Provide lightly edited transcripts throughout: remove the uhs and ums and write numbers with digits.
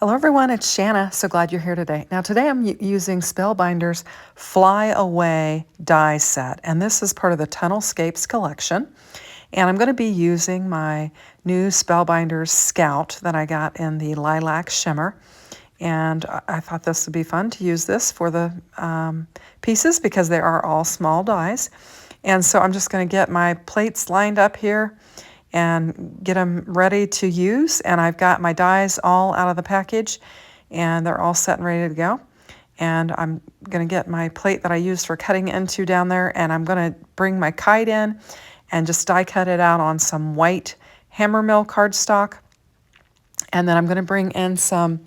Hello everyone, it's Shanna. So glad you're here today. Now today I'm using Spellbinder's Fly Away die set, and this is part of the Tunnelscapes collection. And I'm going to be using my new Spellbinder's Scout that I got in the Lilac Shimmer. And I thought this would be fun to use this for the pieces because they are all small dies. And so I'm just going to get my plates lined up here and get them ready to use. And I've got my dies all out of the package and they're all set and ready to go. And I'm going to get my plate that I used for cutting into down there, and I'm going to bring my kite in and just die cut it out on some white hammer mill cardstock. And then I'm going to bring in some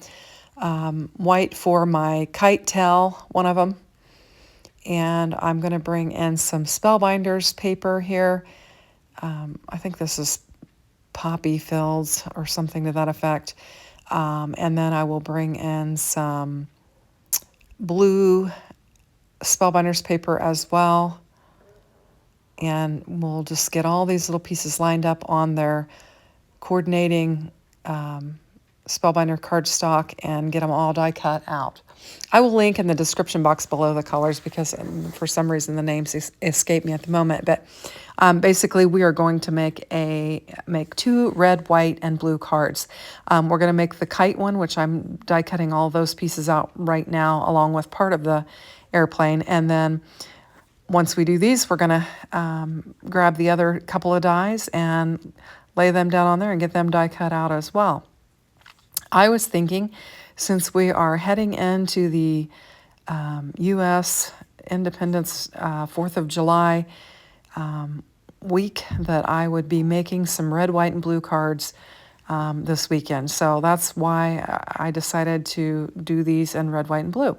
white for my kite tail, one of them. And I'm going to bring in some Spellbinders paper here. I think this is poppy fields or something to that effect. And then I will bring in some blue Spellbinders paper as well. And we'll just get all these little pieces lined up on their coordinating Spellbinder cardstock and get them all die cut out. I will link in the description box below the colors because for some reason the names escape me at the moment. But basically we are going to make two red, white, and blue cards. We're going to make the kite one, which I'm die cutting all those pieces out right now along with part of the airplane. And then once we do these, we're going to grab the other couple of dies and lay them down on there and get them die cut out as well. I was thinking, since we are heading into the U.S. Independence 4th of July week, that I would be making some red, white, and blue cards this weekend. So that's why I decided to do these in red, white, and blue.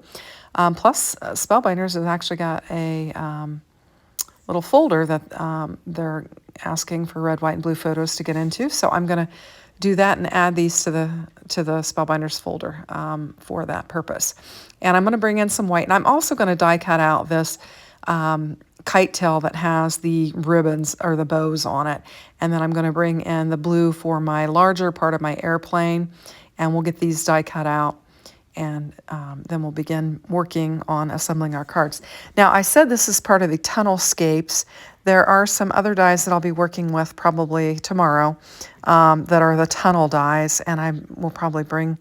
Plus, Spellbinders has actually got a little folder that they're asking for red, white, and blue photos to get into. So I'm going to do that and add these to the Spellbinders folder for that purpose. And I'm going to bring in some white. And I'm also going to die cut out this kite tail that has the ribbons or the bows on it. And then I'm going to bring in the blue for my larger part of my airplane. And we'll get these die cut out. And then we'll begin working on assembling our cards. Now, I said this is part of the Tunnelscapes. There are some other dies that I'll be working with probably tomorrow that are the tunnel dies, and I will probably bring,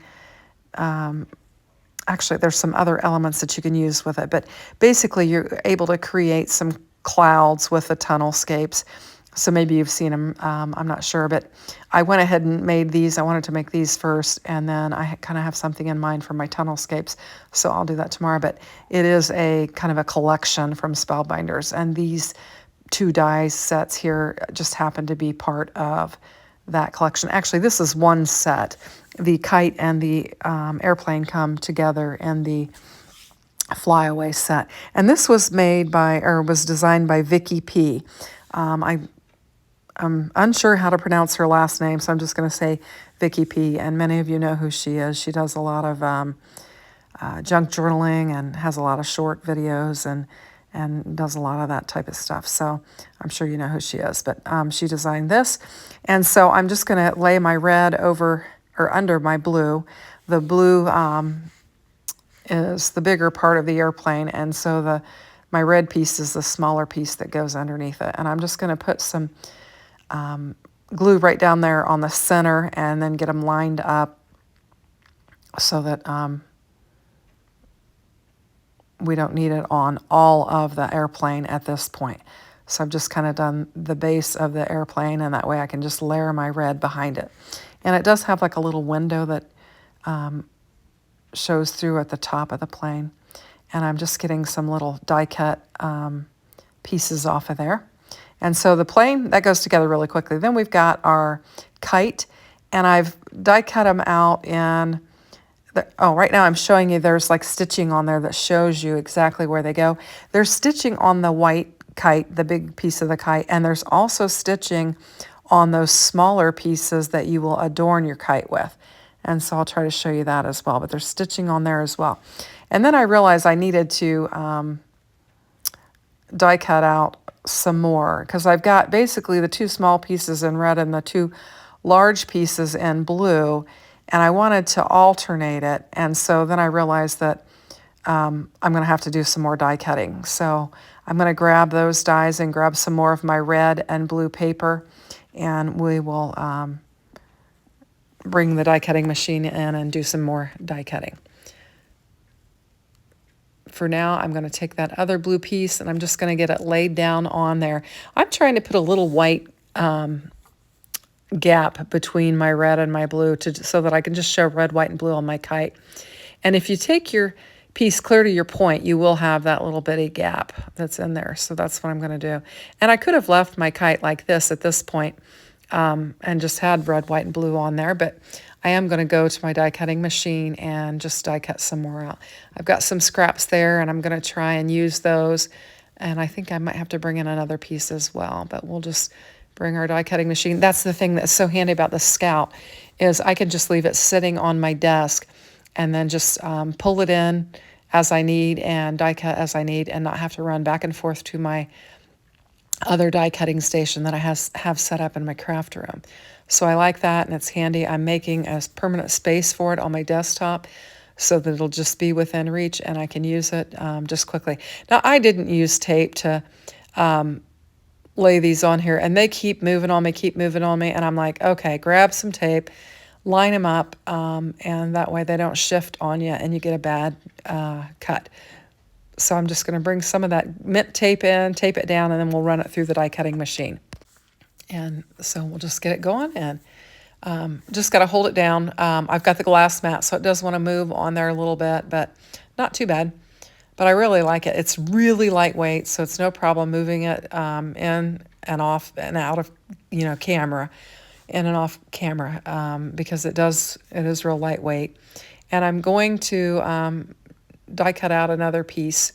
actually there's some other elements that you can use with it, but basically you're able to create some clouds with the Tunnelscapes. So maybe you've seen them, I'm not sure, but I went ahead and made these. I wanted to make these first, and then I kind of have something in mind for my Tunnelscapes, so I'll do that tomorrow. But it is a kind of a collection from Spellbinders, and these two die sets here just happen to be part of that collection. Actually, this is one set. The kite and the airplane come together in the Flyaway set. And this was made by, or was designed by Vicky P. I'm unsure how to pronounce her last name, so I'm just going to say Vicky P. And many of you know who she is. She does a lot of junk journaling and has a lot of short videos and does a lot of that type of stuff. So I'm sure you know who she is. But she designed this. And so I'm just going to lay my red over or under my blue. The blue is the bigger part of the airplane. And so my red piece is the smaller piece that goes underneath it. And I'm just going to put some glue right down there on the center and then get them lined up so that we don't need it on all of the airplane at this point. So I've just kind of done the base of the airplane, and that way I can just layer my red behind it. And it does have like a little window that shows through at the top of the plane. And I'm just getting some little die cut pieces off of there. And so the plane, that goes together really quickly. Then we've got our kite, and I've die cut them out in, right now I'm showing you there's like stitching on there that shows you exactly where they go. There's stitching on the white kite, the big piece of the kite, and there's also stitching on those smaller pieces that you will adorn your kite with. And so I'll try to show you that as well, but there's stitching on there as well. And then I realized I needed to die cut out some more because I've got basically the two small pieces in red and the two large pieces in blue. and I wanted to alternate it. And so then I realized that I'm going to have to do some more die cutting. So I'm going to grab those dies and grab some more of my red and blue paper, and we will bring the die cutting machine in and do some more die cutting. For now, I'm going to take that other blue piece and I'm just going to get it laid down on there. I'm trying to put a little white gap between my red and my blue so that I can just show red, white, and blue on my kite. And if you take your piece clear to your point, you will have that little bitty gap that's in there. So that's what I'm going to do. And I could have left my kite like this at this point, and just had red, white, and blue on there, but I am going to go to my die cutting machine and just die cut some more out. I've got some scraps there, and I'm going to try and use those, and I think I might have to bring in another piece as well, but we'll just bring our die cutting machine. That's the thing that's so handy about the Scout, is I can just leave it sitting on my desk and then just pull it in as I need and die cut as I need, and not have to run back and forth to my other die cutting station that I have set up in my craft room. So I like that, and it's handy. I'm making a permanent space for it on my desktop so that it'll just be within reach and I can use it just quickly. Now, I didn't use tape to lay these on here, and they keep moving on me, and I'm like, okay, grab some tape, line them up, and that way they don't shift on you and you get a bad cut. So I'm just going to bring some of that mint tape in, tape it down, and then we'll run it through the die cutting machine. And so we'll just get it going, and just got to hold it down. I've got the glass mat, so it does want to move on there a little bit, but not too bad. But I really like it. It's really lightweight, so it's no problem moving it in and off and out of, camera, in and off camera, because it is real lightweight. And I'm going to die cut out another piece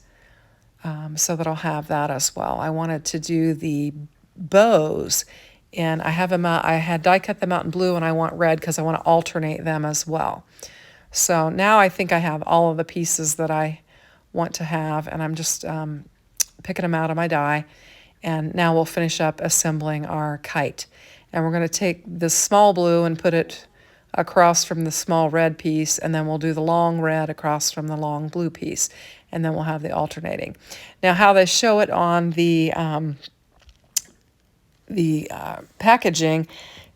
so that I'll have that as well. I wanted to do the bows, and I have them out. I had die cut them out in blue, and I want red because I want to alternate them as well. So now I think I have all of the pieces that I want to have, and I'm just picking them out of my die. And now we'll finish up assembling our kite. And we're going to take the small blue and put it across from the small red piece, and then we'll do the long red across from the long blue piece, and then we'll have the alternating. Now, how they show it on the packaging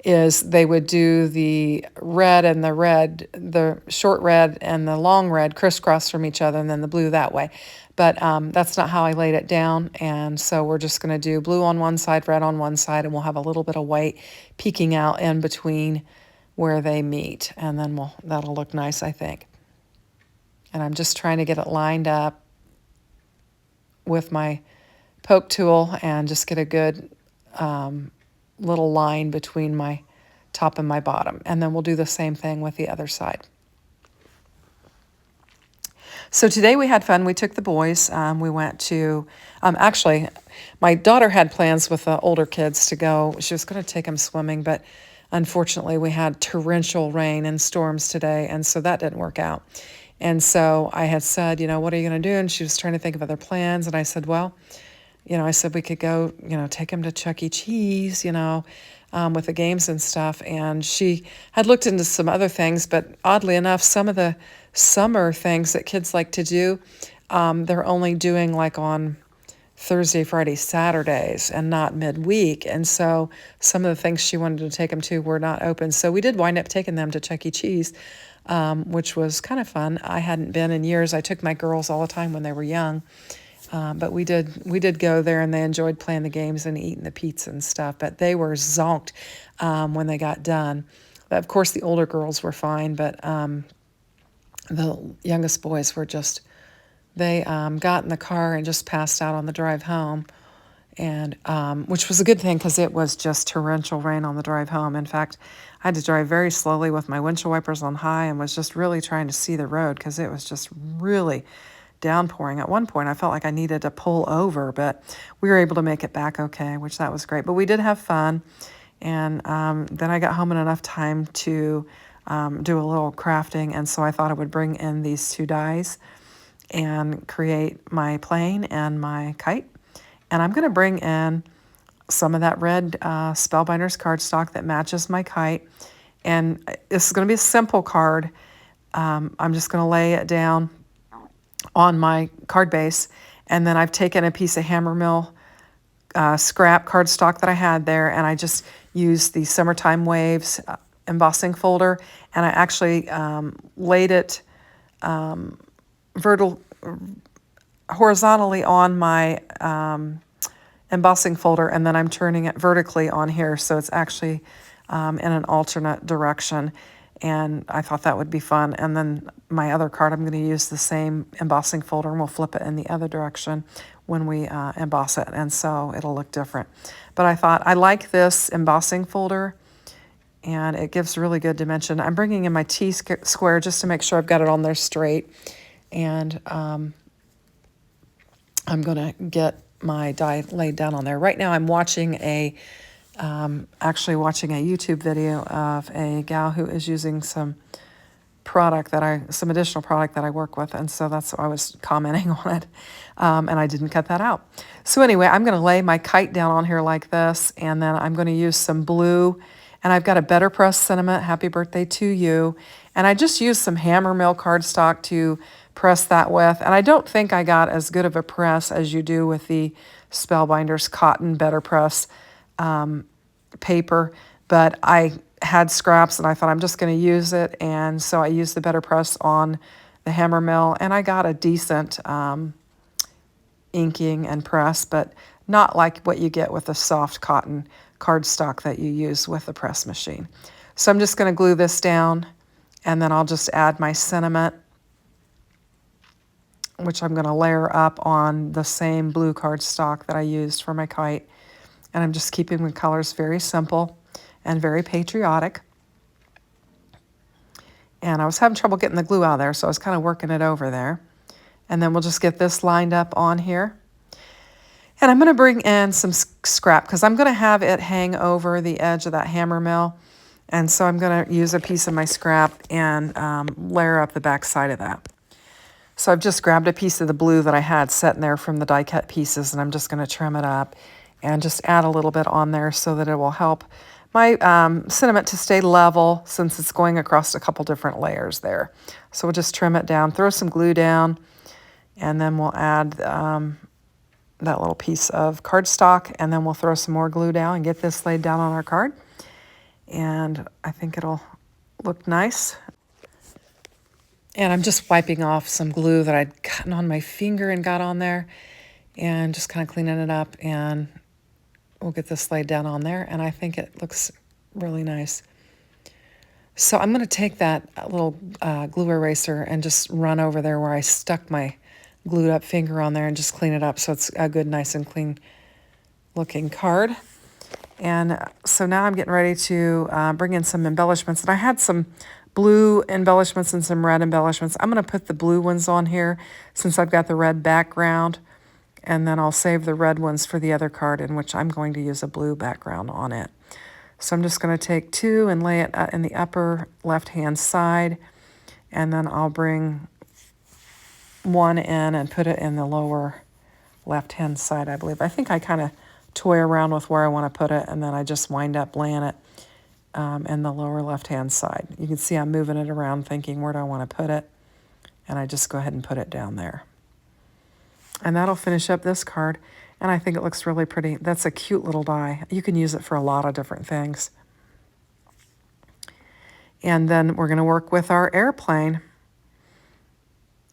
is they would do the red and the short red and the long red crisscross from each other, and then the blue that way. But that's not how I laid it down, and so we're just going to do blue on one side, red on one side, and we'll have a little bit of white peeking out in between where they meet, and then that'll look nice, I think. And I'm just trying to get it lined up with my poke tool and just get a good little line between my top and my bottom. And then we'll do the same thing with the other side. So today we had fun. We took the boys. We went to, actually, my daughter had plans with the older kids to go. She was going to take them swimming, but unfortunately we had torrential rain and storms today, and so that didn't work out. And so I had said, what are you going to do? And she was trying to think of other plans, and I said, well, I said we could go, take them to Chuck E. Cheese, with the games and stuff. And she had looked into some other things, but oddly enough, some of the summer things that kids like to do, they're only doing like on Thursday, Friday, Saturdays, and not midweek. And so some of the things she wanted to take them to were not open. So we did wind up taking them to Chuck E. Cheese, which was kind of fun. I hadn't been in years. I took my girls all the time when they were young. But we did go there, and they enjoyed playing the games and eating the pizza and stuff. But they were zonked when they got done. But of course, the older girls were fine, but the youngest boys were just, they got in the car and just passed out on the drive home, and which was a good thing because it was just torrential rain on the drive home. In fact, I had to drive very slowly with my windshield wipers on high and was just really trying to see the road because it was just really downpouring. At one point, I felt like I needed to pull over, but we were able to make it back okay, which that was great. But we did have fun, and then I got home in enough time to do a little crafting, and so I thought I would bring in these two dies and create my plane and my kite. And I'm going to bring in some of that red Spellbinders cardstock that matches my kite, And this is going to be a simple card. I'm just going to lay it down on my card base, and then I've taken a piece of hammer mill scrap cardstock that I had there, and I just used the Summertime Waves embossing folder, and I actually laid it horizontally on my embossing folder, and then I'm turning it vertically on here, so it's actually in an alternate direction. And I thought that would be fun. And then my other card, I'm going to use the same embossing folder, and we'll flip it in the other direction when we emboss it, and so it'll look different. But I thought I like this embossing folder, and it gives really good dimension. I'm bringing in my T-square just to make sure I've got it on there straight, and I'm going to get my die laid down on there. Right now I'm watching actually watching a YouTube video of a gal who is using some additional product that I work with, and so that's why I was commenting on it, and I didn't cut that out. So anyway, I'm going to lay my kite down on here like this, and then I'm going to use some blue, and I've got a Better Press sentiment, happy birthday to you, and I just used some hammer mill cardstock to press that with, and I don't think I got as good of a press as you do with the Spellbinders cotton Better Press paper, but I had scraps and I thought I'm just going to use it, and so I used the Better Press on the hammer mill, and I got a decent inking and press, but not like what you get with the soft cotton cardstock that you use with the press machine. So I'm just going to glue this down, and then I'll just add my sentiment, which I'm going to layer up on the same blue cardstock that I used for my kite. And I'm just keeping the colors very simple and very patriotic. And I was having trouble getting the glue out of there, so I was kind of working it over there. And then we'll just get this lined up on here. And I'm going to bring in some scrap because I'm going to have it hang over the edge of that hammer mill. And so I'm going to use a piece of my scrap and layer up the back side of that. So I've just grabbed a piece of the blue that I had sitting there from the die cut pieces, and I'm just going to trim it up and just add a little bit on there so that it will help my sentiment to stay level since it's going across a couple different layers there. So we'll just trim it down, throw some glue down, and then we'll add that little piece of cardstock, and then we'll throw some more glue down and get this laid down on our card. And I think it'll look nice. And I'm just wiping off some glue that I'd gotten on my finger and got on there, and just kind of cleaning it up, and we'll get this laid down on there, and I think it looks really nice. So I'm going to take that little glue eraser and just run over there where I stuck my glued up finger on there and just clean it up so it's a good, nice and clean looking card. And so now I'm getting ready to bring in some embellishments, and I had some blue embellishments and some red embellishments. I'm going to put the blue ones on here since I've got the red background, and then I'll save the red ones for the other card in which I'm going to use a blue background on it. So I'm just going to take two and lay it in the upper left-hand side, and then I'll bring one in and put it in the lower left-hand side, I believe. I think I kind of toy around with where I want to put it, and then I just wind up laying it in the lower left-hand side. You can see I'm moving it around thinking, where do I want to put it? And I just go ahead and put it down there. And that'll finish up this card, and I think it looks really pretty. That's a cute little die. You can use it for a lot of different things. And then we're going to work with our airplane.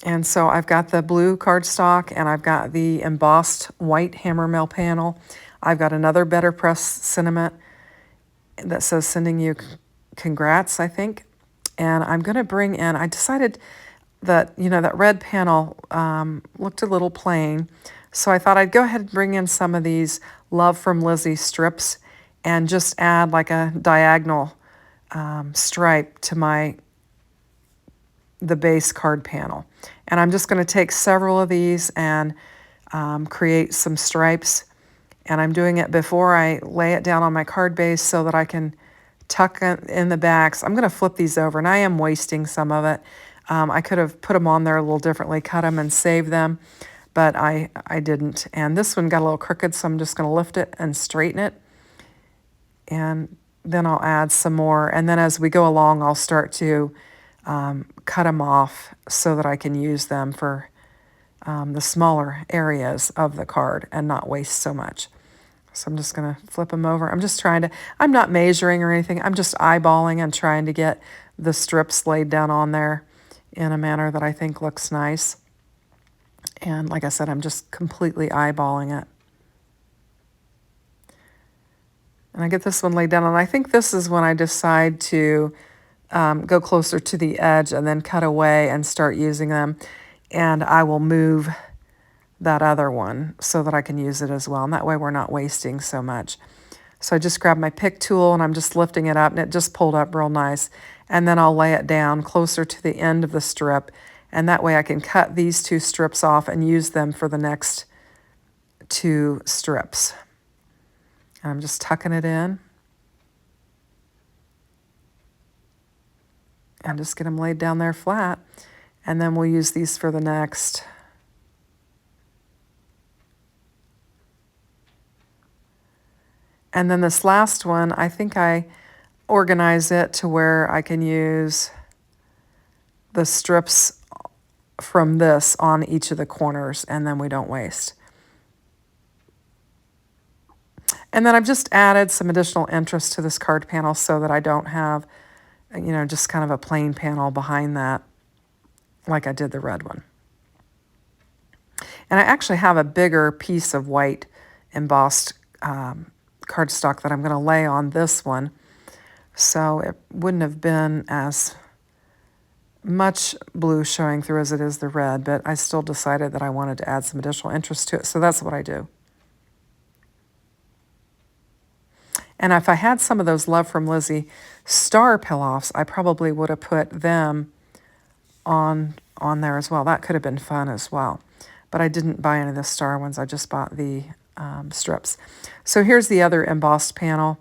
And so I've got the blue cardstock, and I've got the embossed white hammer mill panel. I've got another Better Press sentiment that says sending you congrats, I think. And I'm going to bring in, I decided that, you know, that red panel looked a little plain. So I thought I'd go ahead and bring in some of these Love from Lizzie strips and just add like a diagonal stripe to the base card panel. And I'm just going to take several of these and create some stripes. And I'm doing it before I lay it down on my card base so that I can tuck in the backs. I'm going to flip these over, and I am wasting some of it. I could have put them on there a little differently, cut them and save them, but I didn't. And this one got a little crooked, so I'm just going to lift it and straighten it. And then I'll add some more. And then as we go along, I'll start to cut them off so that I can use them for the smaller areas of the card and not waste so much. So I'm just going to flip them over. I'm not measuring or anything. I'm just eyeballing and trying to get the strips laid down on there in a manner that I think looks nice. And like I said, I'm just completely eyeballing it. And I get this one laid down, and I think this is when I decide to go closer to the edge and then cut away and start using them. And I will move that other one so that I can use it as well. And that way we're not wasting so much. So I just grabbed my pick tool and I'm just lifting it up, and it just pulled up real nice. And then I'll lay it down closer to the end of the strip. And that way I can cut these 2 strips off and use them for the next 2 strips. And I'm just tucking it in. And just get them laid down there flat. And then we'll use these for the next. And then this last one, I think I organize it to where I can use the strips from this on each of the corners, and then we don't waste. And then I've just added some additional interest to this card panel so that I don't have, just kind of a plain panel behind that like I did the red one. And I actually have a bigger piece of white embossed cardstock that I'm going to lay on this one, so it wouldn't have been as much blue showing through as it is the red, but I still decided that I wanted to add some additional interest to it, so that's what I do. And if I had some of those Love from Lizzie star peel-offs, I probably would have put them on there as well. That could have been fun as well. But I didn't buy any of the star ones. I just bought the strips. So here's the other embossed panel,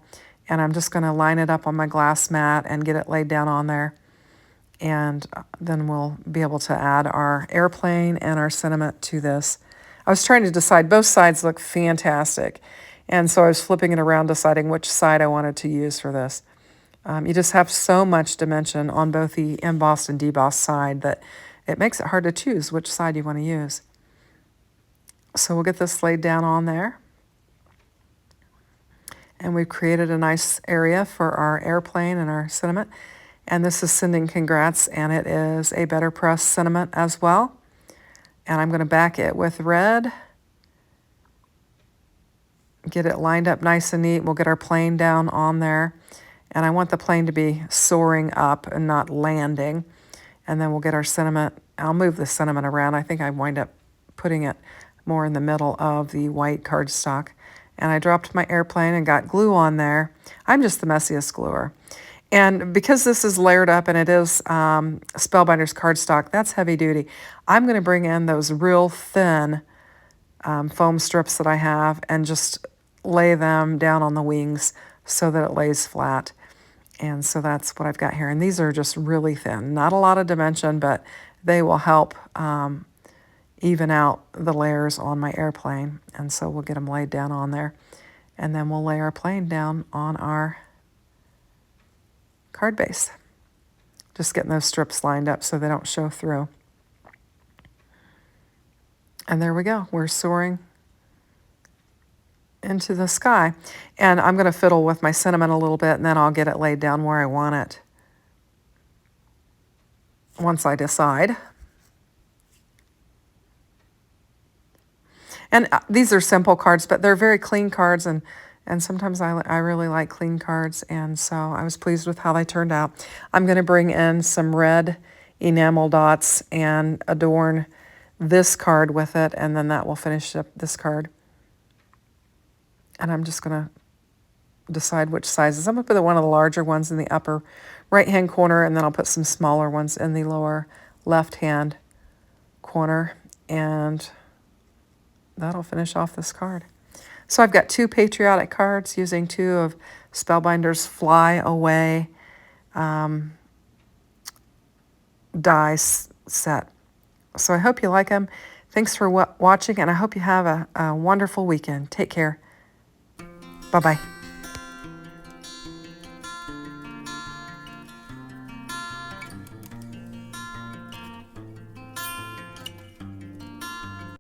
and I'm just going to line it up on my glass mat and get it laid down on there. And then we'll be able to add our airplane and our sentiment to this. I was trying to decide, both sides look fantastic. And so I was flipping it around, deciding which side I wanted to use for this. You just have so much dimension on both the embossed and debossed side that it makes it hard to choose which side you want to use. So we'll get this laid down on there. And we've created a nice area for our airplane and our sentiment. And this is sending congrats, and it is a Better Press sentiment as well. And I'm going to back it with red. Get it lined up nice and neat. We'll get our plane down on there. And I want the plane to be soaring up and not landing. And then we'll get our sentiment. I'll move the sentiment around. I think I wind up putting it more in the middle of the white cardstock. And I dropped my airplane and got glue on there. I'm just the messiest gluer. And because this is layered up and it is Spellbinders cardstock, that's heavy duty. I'm going to bring in those real thin foam strips that I have and just lay them down on the wings so that it lays flat. And so that's what I've got here. And these are just really thin. Not a lot of dimension, but they will help even out the layers on my airplane. And so we'll get them laid down on there. And then we'll lay our plane down on our card base. Just getting those strips lined up so they don't show through. And there we go. We're soaring into the sky. And I'm going to fiddle with my sentiment a little bit, and then I'll get it laid down where I want it once I decide. And these are simple cards, but they're very clean cards, and sometimes I really like clean cards, and so I was pleased with how they turned out. I'm going to bring in some red enamel dots and adorn this card with it, and then that will finish up this card. And I'm just going to decide which sizes. I'm going to put one of the larger ones in the upper right-hand corner, and then I'll put some smaller ones in the lower left-hand corner, and that'll finish off this card. So I've got 2 patriotic cards using 2 of Spellbinders Fly Away die set. So I hope you like them. Thanks for watching, and I hope you have a wonderful weekend. Take care. Bye-bye.